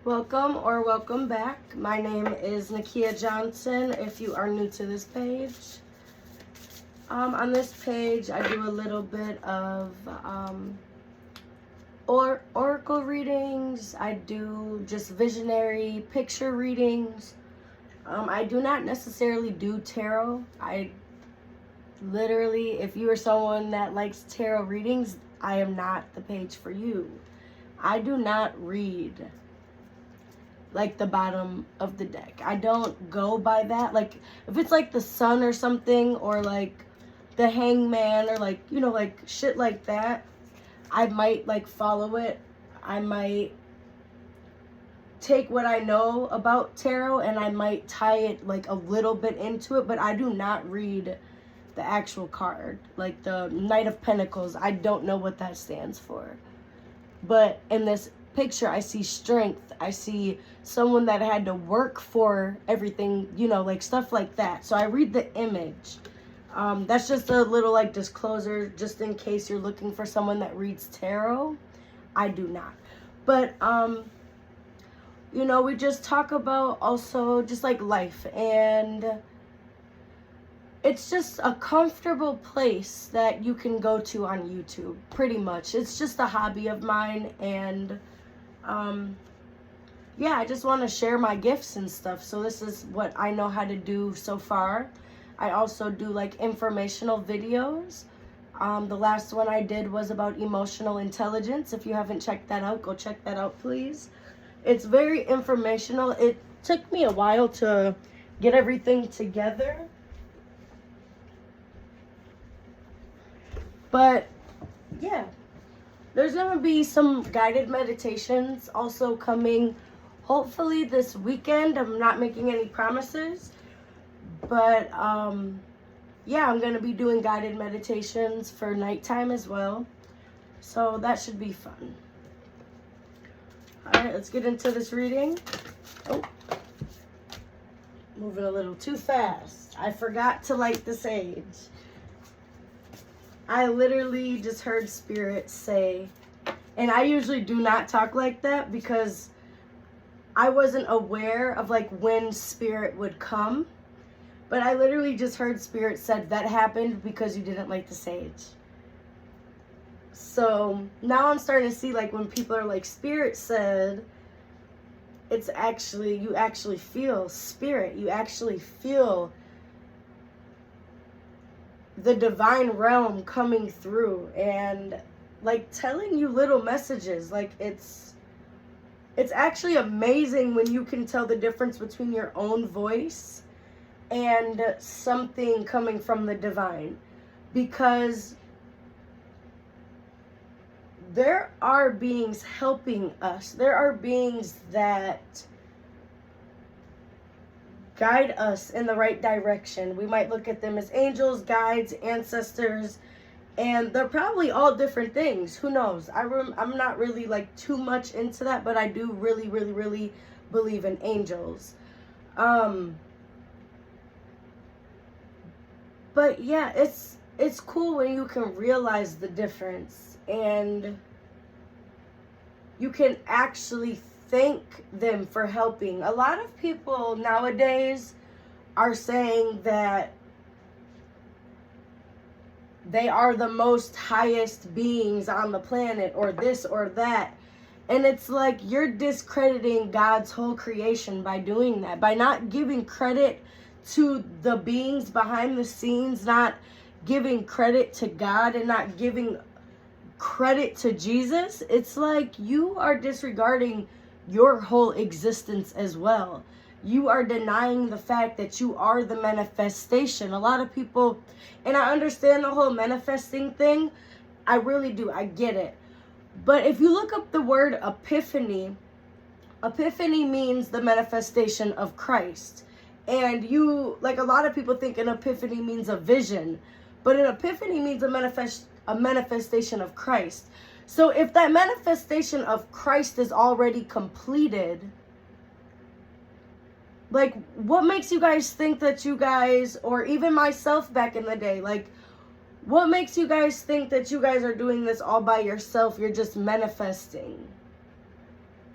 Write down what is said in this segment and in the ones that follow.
Welcome or welcome back. My name is Nakia Johnson if you are new to this page. On this page, I do a little bit of oracle readings. I do just visionary picture readings. I do not necessarily do tarot. I literally, if you are someone that likes tarot readings, I am not the page for you. I do not read like the bottom of the deck. I don't go by that. Like if it's like the sun or something, or like the hangman, or like, you know, like shit like that, I might like follow it. I might take what I know about tarot and I might tie it like a little bit into it, but I do not read the actual card. Like the Knight of Pentacles, I don't know what that stands for. But in this picture, I see strength. I see someone that had to work for everything, you know, like stuff like that. So I read the image. That's just a little like disclosure, just in case you're looking for someone that reads tarot. I do not. But you know, we just talk about also just like life, and it's just a comfortable place that you can go to on YouTube, pretty much. It's just a hobby of mine, and yeah, I just want to share my gifts and stuff. So this is what I know how to do so far. I also do like informational videos. The last one I did was about emotional intelligence. If you haven't checked that out, go check that out, please. It's very informational. It took me a while to get everything together, but yeah, there's gonna be some guided meditations also coming hopefully this weekend. I'm not making any promises, but yeah, I'm gonna be doing guided meditations for nighttime as well, so that should be fun. All right, let's get into this reading. Oh, moving a little too fast. I forgot to light the sage. I literally just heard Spirit say, and I usually do not talk like that because I wasn't aware of like when Spirit would come, but I literally just heard Spirit said that happened because you didn't light the sage. So now I'm starting to see like when people are like, Spirit said, it's actually, you actually feel Spirit. You actually feel the divine realm coming through and like telling you little messages. Like it's actually amazing when you can tell the difference between your own voice and something coming from the divine, because there are beings helping us. There are beings that guide us in the right direction. We might look at them as angels, guides, ancestors, and they're probably all different things. Who knows? I'm not really like too much into that, but I do really, really, really believe in angels. But yeah, it's cool when you can realize the difference and you can actually thank them for helping. A lot of people nowadays are saying that they are the most highest beings on the planet, or this or that. And it's like you're discrediting God's whole creation by doing that, by not giving credit to the beings behind the scenes, not giving credit to God, and not giving credit to Jesus. It's like you are disregarding your whole existence as well. You are denying the fact that you are the manifestation. A lot of people, and I understand the whole manifesting thing, I really do, I get it. But if you look up the word epiphany, epiphany means the manifestation of Christ. And you, like, a lot of people think an epiphany means a vision, but an epiphany means a manifestation of Christ. So if that manifestation of Christ is already completed, like, what makes you guys think that you guys, or even myself back in the day, like, what makes you guys think that you guys are doing this all by yourself? You're just manifesting.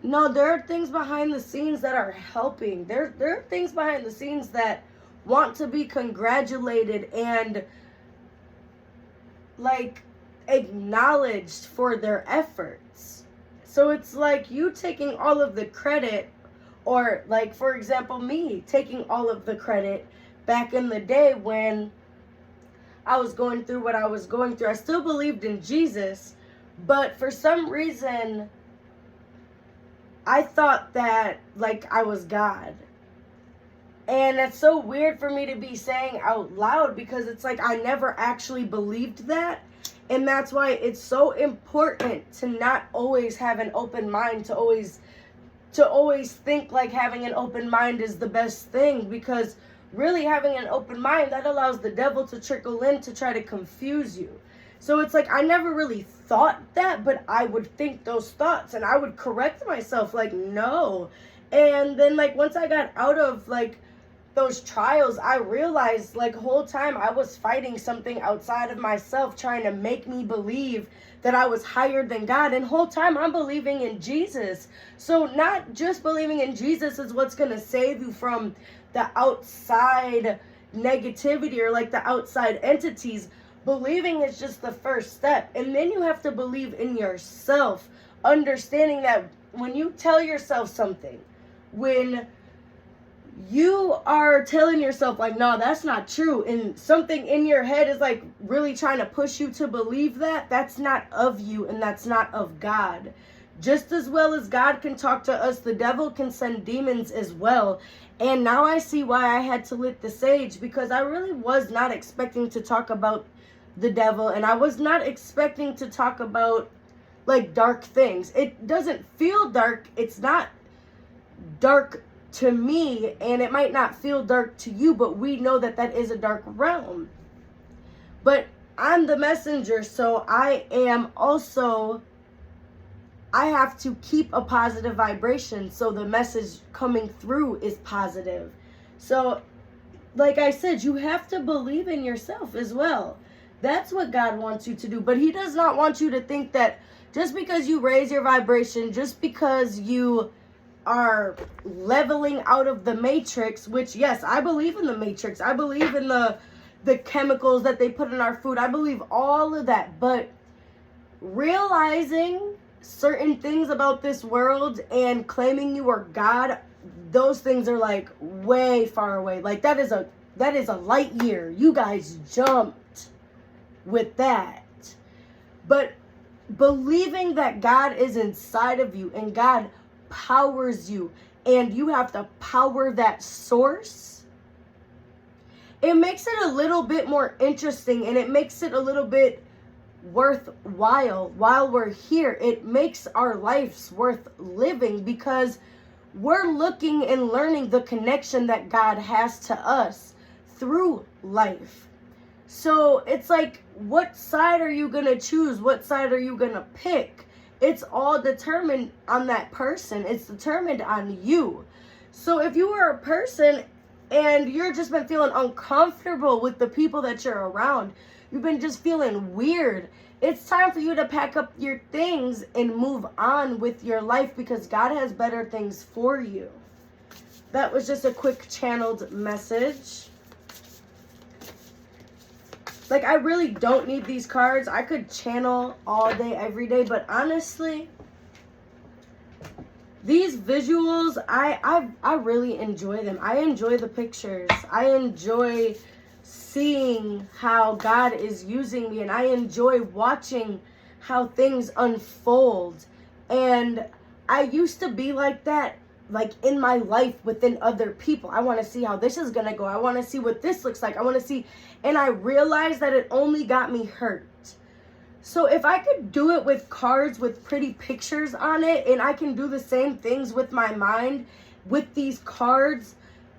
No, there are things behind the scenes that are helping. There are things behind the scenes that want to be congratulated and like acknowledged for their efforts. So it's like you taking all of the credit, or like for example me taking all of the credit back in the day when I was going through what I was going through. I still believed in Jesus, but for some reason I thought that like I was God. And that's so weird for me to be saying out loud, because it's like I never actually believed that. And that's why it's so important to not always have an open mind, to always think like having an open mind is the best thing, because really having an open mind, that allows the devil to trickle in to try to confuse you. So it's like I never really thought that, but I would think those thoughts and I would correct myself like, no. And then like once I got out of like those trials, I realized like whole time I was fighting something outside of myself trying to make me believe that I was higher than God. And whole time I'm believing in Jesus. So not just believing in Jesus is what's going to save you from the outside negativity or like the outside entities. Believing is just the first step. And then you have to believe in yourself, understanding that when you tell yourself something, when you are telling yourself like, no, that's not true, and something in your head is like really trying to push you to believe that, that's not of you and that's not of God. Just as well as God can talk to us, the devil can send demons as well. And now I see why I had to lit the sage, because I really was not expecting to talk about the devil, and I was not expecting to talk about like dark things. It doesn't feel dark. It's not dark to me, and it might not feel dark to you, but we know that that is a dark realm. But I'm the messenger, so I have to keep a positive vibration, so the message coming through is positive. So like I said, you have to believe in yourself as well. That's what God wants you to do. But he does not want you to think that just because you raise your vibration, just because you are leveling out of the matrix, which yes, I believe in the matrix. I believe in the chemicals that they put in our food. I believe all of that. But realizing certain things about this world and claiming you are God, those things are like way far away. Like that is a light year. You guys jumped with that. But believing that God is inside of you and God powers you, and you have to power that source, it makes it a little bit more interesting, and it makes it a little bit worthwhile while we're here. It makes our lives worth living, because we're looking and learning the connection that God has to us through life. So it's like, what side are you gonna choose? What side are you gonna pick? It's all determined on that person. It's determined on you. So if you are a person and you're just been feeling uncomfortable with the people that you're around, you've been just feeling weird, it's time for you to pack up your things and move on with your life, because God has better things for you. That was just a quick channeled message. Like, I really don't need these cards. I could channel all day, every day. But honestly, these visuals, I really enjoy them. I enjoy the pictures. I enjoy seeing how God is using me. And I enjoy watching how things unfold. And I used to be like that, like in my life within other people. I want to see how this is going to go. I want to see what this looks like. I want to see. And I realized that it only got me hurt. So if I could do it with cards with pretty pictures on it, and I can do the same things with my mind with these cards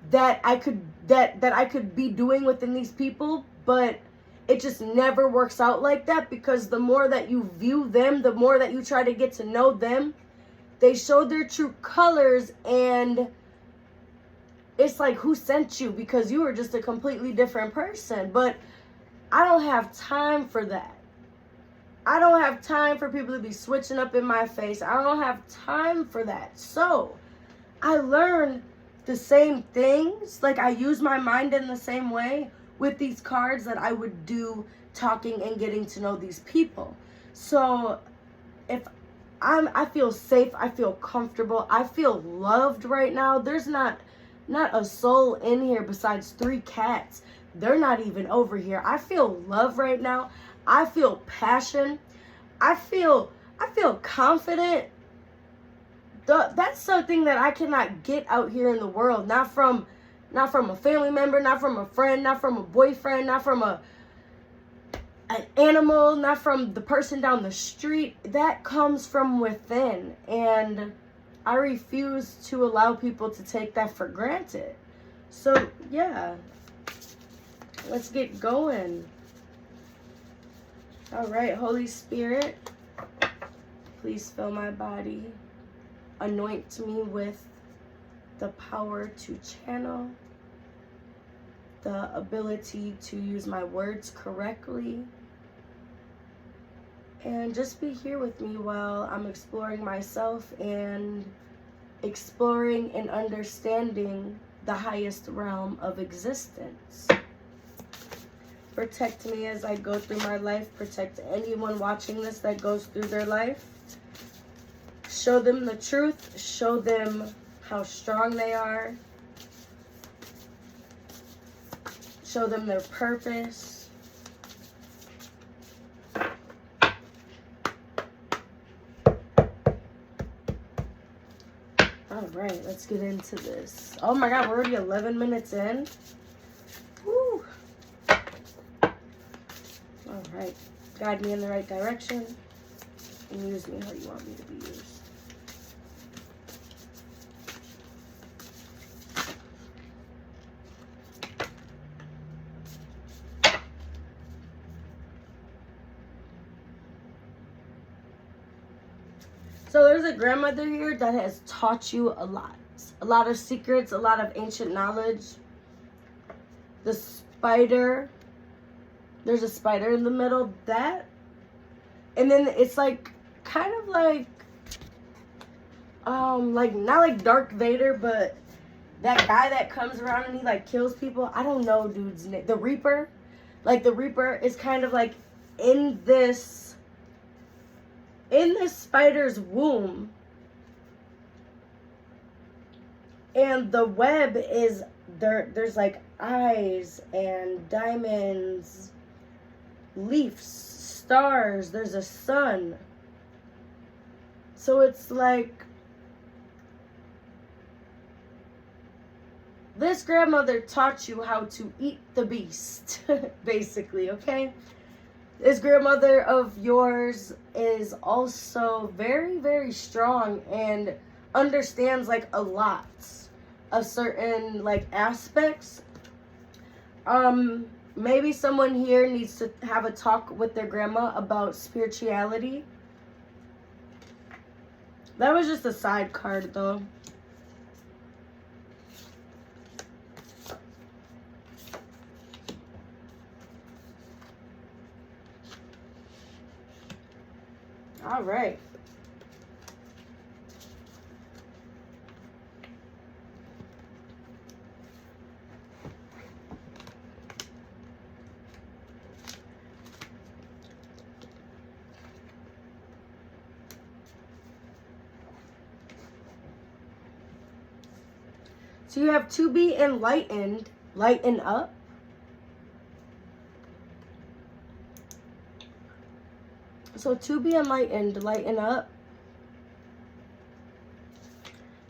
that I could be doing within these people, but it just never works out like that, because the more that you view them, the more that you try to get to know them, they show their true colors, and it's like, who sent you? Because you were just a completely different person. But I don't have time for that. I don't have time for people to be switching up in my face. I don't have time for that. So I learned the same things. Like, I use my mind in the same way with these cards that I would do talking and getting to know these people. So if I feel safe, I feel comfortable, I feel loved right now. There's not a soul in here besides 3 cats. They're not even over here. I feel love right now. I feel passion. I feel confident. That's something that I cannot get out here in the world. Not from a family member, not from a friend, not from a boyfriend, not from an animal, not from the person down the street. That comes from within. And I refuse to allow people to take that for granted. So, yeah. Let's get going. All right, Holy Spirit, please fill my body. Anoint me with the power to channel, the ability to use my words correctly, and just be here with me while I'm exploring myself and exploring and understanding the highest realm of existence. Protect me as I go through my life. Protect anyone watching this that goes through their life. Show them the truth. Show them how strong they are. Show them their purpose. All right, let's get into this. Oh my God, we're already 11 minutes in. Woo. All right, guide me in the right direction and use me how you want me to be used. So there's a grandmother here that has taught you a lot of secrets, a lot of ancient knowledge. The spider, there's a spider in the middle, that, and then it's like, kind of like not like Darth Vader, but that guy that comes around and he like kills people. I don't know dude's name. The Reaper. Like the Reaper is kind of like in this spider's womb, and the web is there's like eyes and diamonds, leaves, stars, there's a sun. So it's like this grandmother taught you how to eat the beast, basically, okay? This grandmother of yours is also very, very strong and understands like a lot of certain like aspects. Maybe someone here needs to have a talk with their grandma about spirituality. That was just a side card though. All right. So you have to be enlightened, lighten up. So to be enlightened, lighten up.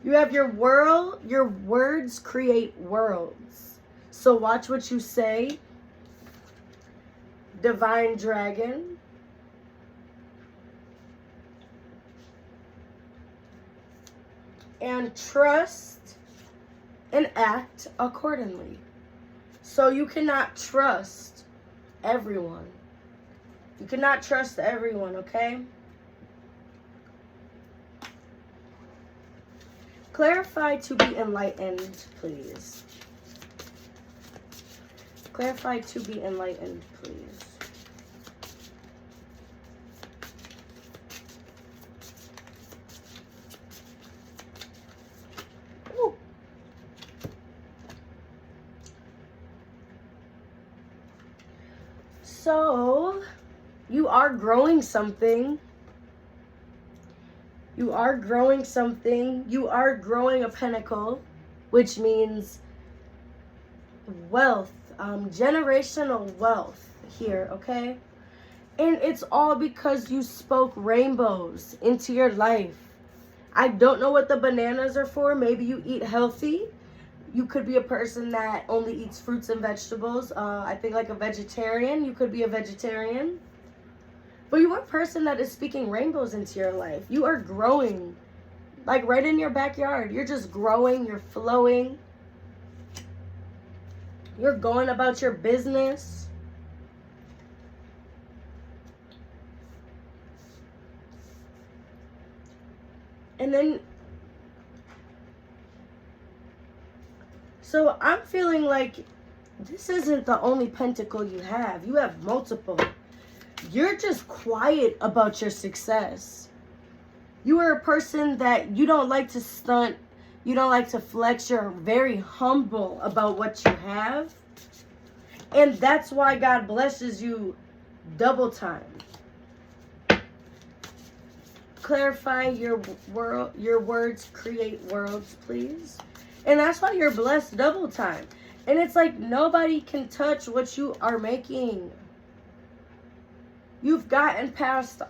You have your world, your words create worlds. So watch what you say. Divine Dragon. And trust and act accordingly. So you cannot trust everyone. You cannot trust everyone, okay? Clarify to be enlightened, please. Clarify to be enlightened, please. So, you are growing something. You are growing something. You are growing a pentacle, which means wealth, generational wealth here, okay? And it's all because you spoke rainbows into your life. I don't know what the bananas are for. Maybe you eat healthy. You could be a person that only eats fruits and vegetables. I think like a vegetarian. You could be a vegetarian. But you are a person that is speaking rainbows into your life. You are growing. Like right in your backyard. You're just growing. You're flowing. You're going about your business. And then, so I'm feeling like this isn't the only pentacle you have. You have multiple. You're just quiet about your success. You are a person that you don't like to stunt. You don't like to flex. You're very humble about what you have. And that's why God blesses you double time. Clarify your words create worlds, please. And that's why you're blessed double time. And it's like nobody can touch what you are making. You've gotten past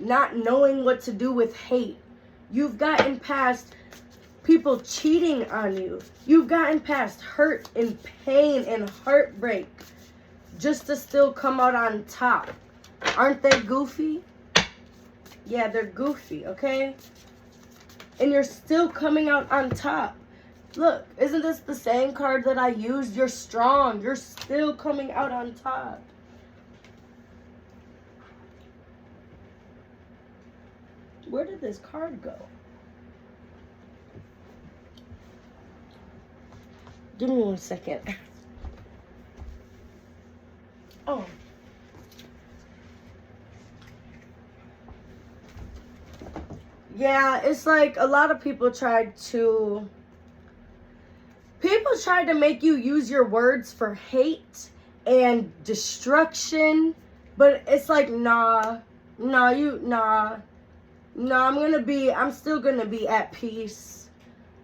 not knowing what to do with hate. You've gotten past people cheating on you. You've gotten past hurt and pain and heartbreak just to still come out on top. Aren't they goofy? Yeah, they're goofy, okay? And you're still coming out on top. Look, isn't this the same card that I used? You're strong. You're still coming out on top. Where did this card go? Give me 1 second. Oh. Yeah, it's like a lot of people tried to make you use your words for hate and destruction, but it's like I'm still gonna be at peace.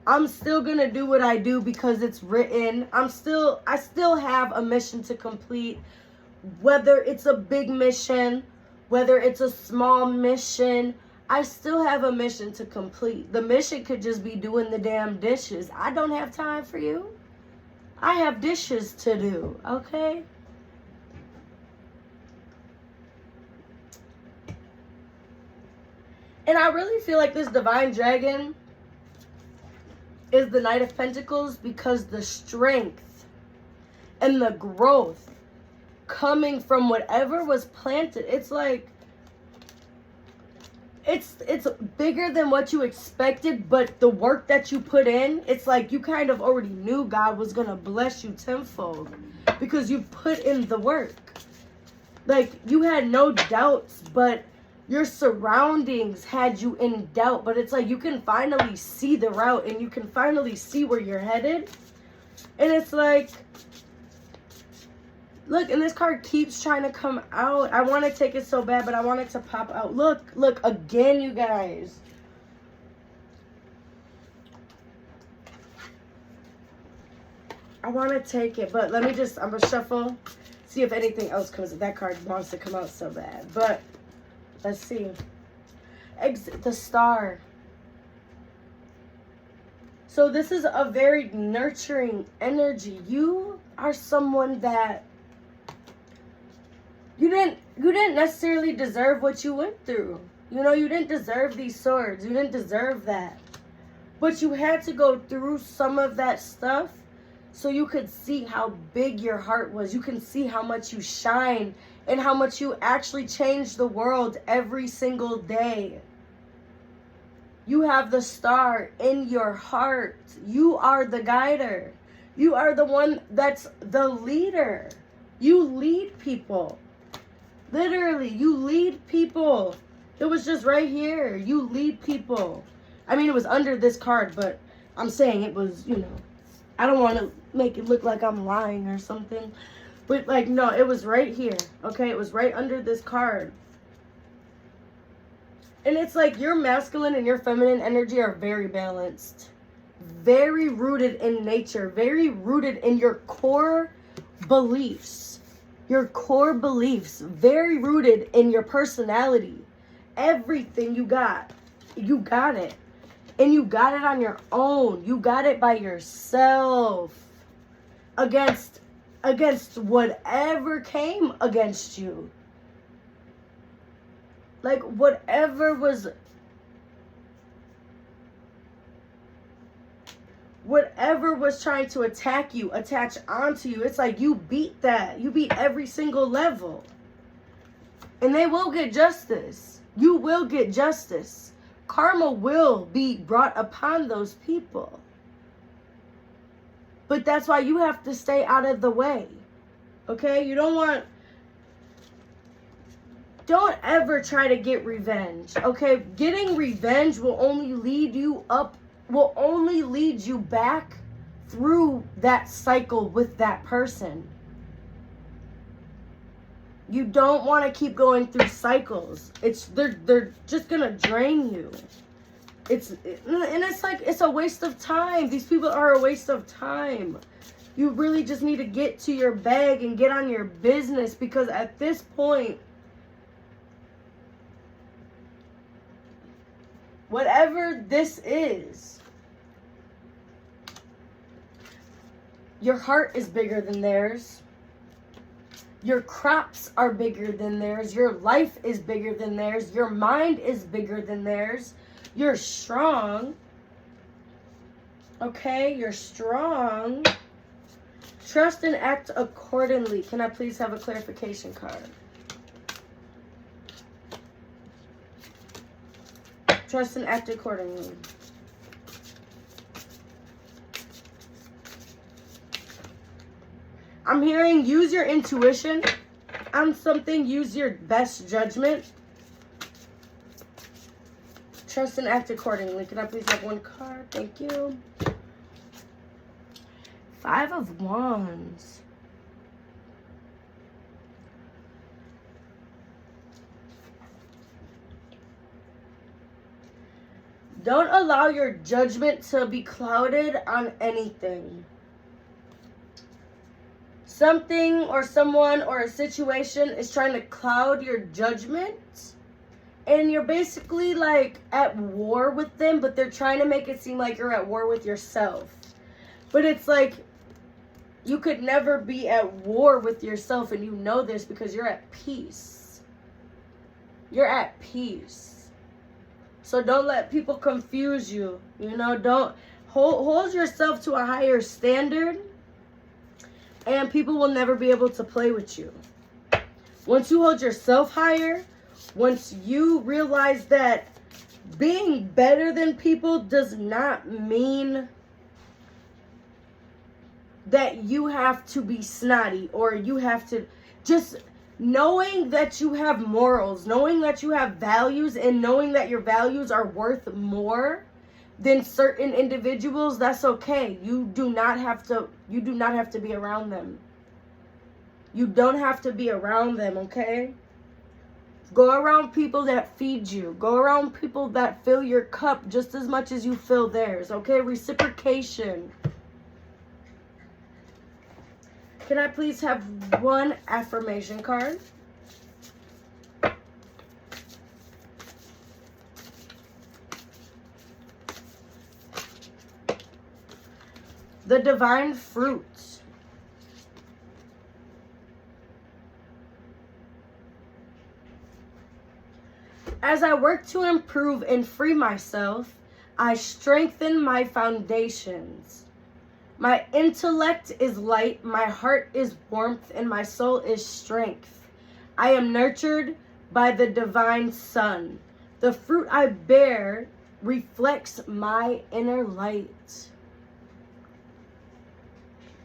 I'm still gonna do what I do because it's written. I still have a mission to complete, whether it's a big mission, whether it's a small mission. I still have a mission to complete. The mission could just be doing the damn dishes. I don't have time for you. I have dishes to do, okay? And I really feel like this divine dragon is the Knight of Pentacles because the strength and the growth coming from whatever was planted, it's like it's bigger than what you expected, but the work that you put in, it's like you kind of already knew God was going to bless you tenfold because you put in the work. Like, you had no doubts, but your surroundings had you in doubt. But it's like you can finally see the route and you can finally see where you're headed. And it's like, look, and this card keeps trying to come out. I want to take it so bad, but I want it to pop out. Look, again, you guys. I want to take it, but I'm going to shuffle, see if anything else comes. That card wants to come out so bad, but let's see. Exit the Star. So this is a very nurturing energy. You are someone that you didn't necessarily deserve what you went through. You know, you didn't deserve these swords. You didn't deserve that. But you had to go through some of that stuff so you could see how big your heart was. You can see how much you shine and how much you actually change the world every single day. You have the star in your heart. You are the guider. You are the one that's the leader. You lead people. Literally, you lead people. It was just right here. You lead people. I mean, it was under this card, but I'm saying it was, you know, I don't want to make it look like I'm lying or something. But like, no, it was right here. Okay, it was right under this card. And it's like your masculine and your feminine energy are very balanced. Very rooted in nature. Very rooted in your core beliefs. Your core beliefs. Very rooted in your personality. Everything you got. You got it. And you got it on your own. You got it by yourself. Against whatever came against you. Like whatever was trying to attack you, attach onto you. It's like you beat that. You beat every single level. And they will get justice. You will get justice. Karma will be brought upon those people. But that's why you have to stay out of the way. Okay? Don't ever try to get revenge. Okay? Getting revenge will only lead you back through that cycle with that person. You don't want to keep going through cycles. They're just gonna drain you. It's like it's a waste of time. These people are a waste of time. You really just need to get to your bag and get on your business, because at this point, whatever this is, your heart is bigger than theirs. Your crops are bigger than theirs. Your life is bigger than theirs. Your mind is bigger than theirs. You're strong. Okay, you're strong. Trust and act accordingly. Can I please have a clarification card? Trust and act accordingly. I'm hearing use your intuition on something. Use your best judgment. Trust and act accordingly. Can I please have one card? Thank you. 5 of Wands. Don't allow your judgment to be clouded on anything. Something or someone or a situation is trying to cloud your judgment. And you're basically like at war with them, but they're trying to make it seem like you're at war with yourself. But it's like you could never be at war with yourself, and you know this because you're at peace. You're at peace. So don't let people confuse you. You know, don't hold yourself to a higher standard, and people will never be able to play with you. Once you hold yourself higher, once you realize that being better than people does not mean that you have to be snotty, or you have to, just knowing that you have morals, knowing that you have values, and knowing that your values are worth more than certain individuals, that's okay. You do not have to be around them. You don't have to be around them, okay? Go around people that feed you. Go around people that fill your cup just as much as you fill theirs, okay? Reciprocation. Can I please have one affirmation card? The divine fruit. As I work to improve and free myself, I strengthen my foundations. My intellect is light, my heart is warmth, and my soul is strength. I am nurtured by the divine sun. The fruit I bear reflects my inner light.